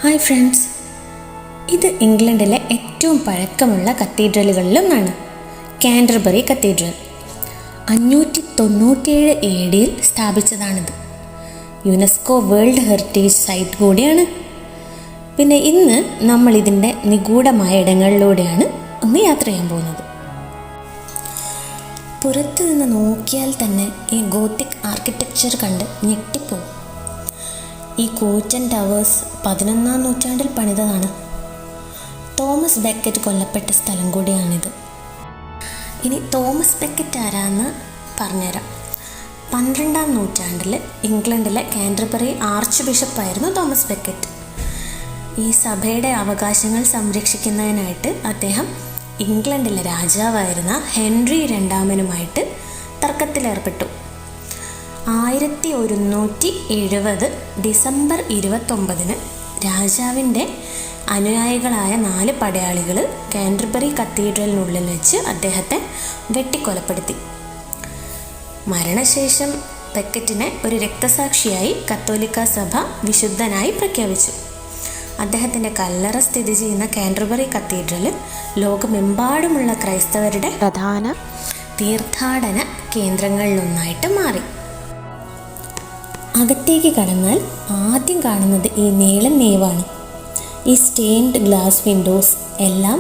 Hi friends, ഇത് ഇംഗ്ലണ്ടിലെ ഏറ്റവും പഴക്കമുള്ള കത്തീഡ്രലുകളിലൊന്നാണ് കാൻറ്റർബറി കത്തീഡ്രൽ. 597 AD സ്ഥാപിച്ചതാണിത്. യുനെസ്കോ വേൾഡ് ഹെറിറ്റേജ് സൈറ്റ് കൂടിയാണ്. പിന്നെ ഇന്ന് നമ്മൾ ഇതിൻ്റെ നിഗൂഢമായ ഇടങ്ങളിലൂടെയാണ് ഒന്ന് യാത്ര ചെയ്യാൻ പോകുന്നത്. പുറത്തു നിന്ന് നോക്കിയാൽ തന്നെ ഈ ഗോത്തിക് ആർക്കിടെക്ചർ കണ്ട് ഞെട്ടിപ്പോകും. ഈ കൂറ്റൻ ടവേഴ്സ് 11ാം നൂറ്റാണ്ടിൽ പണിതതാണ്. തോമസ് ബെക്കറ്റ് കൊല്ലപ്പെട്ട സ്ഥലം കൂടിയാണിത്. ഇനി തോമസ് ബെക്കറ്റ് ആരാന്ന് പറഞ്ഞുതരാം. 12ാം നൂറ്റാണ്ടിൽ ഇംഗ്ലണ്ടിലെ കാൻറ്റർബറി ആർച്ച് ബിഷപ്പായിരുന്നു തോമസ് ബെക്കറ്റ്. ഈ സഭയുടെ അവകാശങ്ങൾ സംരക്ഷിക്കുന്നതിനായിട്ട് അദ്ദേഹം ഇംഗ്ലണ്ടിലെ രാജാവായിരുന്ന ഹെൻറി രണ്ടാമനുമായിട്ട് തർക്കത്തിലേർപ്പെട്ടു. 1170 ഡിസംബർ 29 രാജാവിൻ്റെ അനുയായികളായ 4 പടയാളികൾ കാൻറ്റർബറി കത്തീഡ്രലിനുള്ളിൽ വെച്ച് അദ്ദേഹത്തെ വെട്ടിക്കൊലപ്പെടുത്തി. മരണശേഷം ബെക്കറ്റിനെ ഒരു രക്തസാക്ഷിയായി കത്തോലിക്ക സഭ വിശുദ്ധനായി പ്രഖ്യാപിച്ചു. അദ്ദേഹത്തിൻ്റെ കല്ലറ സ്ഥിതി ചെയ്യുന്ന കാൻറ്റർബറി കത്തീഡ്രൽ ലോകമെമ്പാടുമുള്ള ക്രൈസ്തവരുടെ പ്രധാന തീർത്ഥാടന കേന്ദ്രങ്ങളിലൊന്നായിട്ട് മാറി. അകത്തേക്ക് കടന്നാൽ ആദ്യം കാണുന്നത് ഈ നീളൻ നേവാണ്. ഈ സ്റ്റെയിൻഡ് ഗ്ലാസ് വിൻഡോസ് എല്ലാം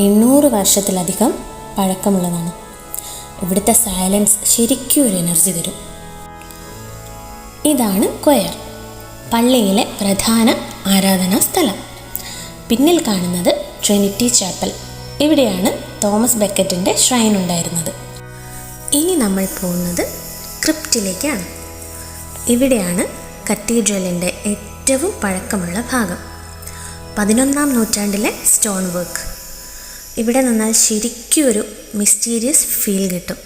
800 വർഷത്തിലധികം പഴക്കമുള്ളതാണ്. ഇവിടുത്തെ സൈലൻസ് ശരിക്കും ഒരു എനർജി തരും. ഇതാണ് കൊയർ, പള്ളിയിലെ പ്രധാന ആരാധനാ സ്ഥലം. പിന്നിൽ കാണുന്നത് ട്രിനിറ്റി ചാപ്പൽ. ഇവിടെയാണ് തോമസ് ബെക്കറ്റിൻ്റെ ഷ്രൈൻ ഉണ്ടായിരുന്നത്. ഇനി നമ്മൾ പോകുന്നത് ക്രിപ്റ്റിലേക്കാണ്. ഇവിടെയാണ് കത്തീഡ്രലിൻ്റെ ഏറ്റവും പഴക്കമുള്ള ഭാഗം. 11ാം നൂറ്റാണ്ടിലെ സ്റ്റോൺ വർക്ക്. ഇവിടെ നിന്നാൽ ശരിക്കും ഒരു മിസ്റ്റീരിയസ് ഫീൽ കിട്ടും.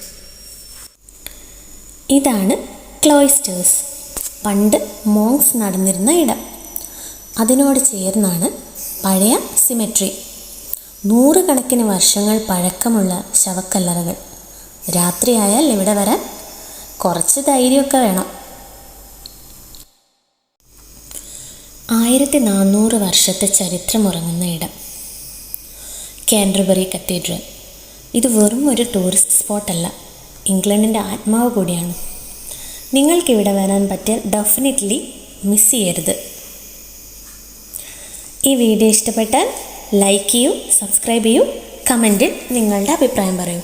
ഇതാണ് ക്ലോയിസ്റ്റേഴ്സ്, പണ്ട് മോങ്സ് നടന്നിരുന്ന ഇടം. അതിനോട് ചേർന്നാണ് പഴയ സിമെട്രി. 100 കണക്കിന് വർഷങ്ങൾ പഴക്കമുള്ള ശവക്കല്ലറകൾ. രാത്രിയായാൽ ഇവിടെ വരാൻ കുറച്ച് ധൈര്യമൊക്കെ വേണം. 1400 വർഷത്തെ ചരിത്രമുറങ്ങുന്ന ഇടം കാൻറ്റർബറി കത്തീഡ്രൽ. ഇത് വെറും ഒരു ടൂറിസ്റ്റ് സ്പോട്ടല്ല, ഇംഗ്ലണ്ടിൻ്റെ ആത്മാവ് കൂടിയാണ്. നിങ്ങൾക്കിവിടെ വരാൻ പറ്റിയാൽ ഡെഫിനറ്റ്ലി മിസ് ചെയ്യരുത്. ഈ വീഡിയോ ഇഷ്ടപ്പെട്ടാൽ ലൈക്ക് ചെയ്യൂ, സബ്സ്ക്രൈബ് ചെയ്യൂ, കമൻറ്റിൽ നിങ്ങളുടെ അഭിപ്രായം പറയൂ.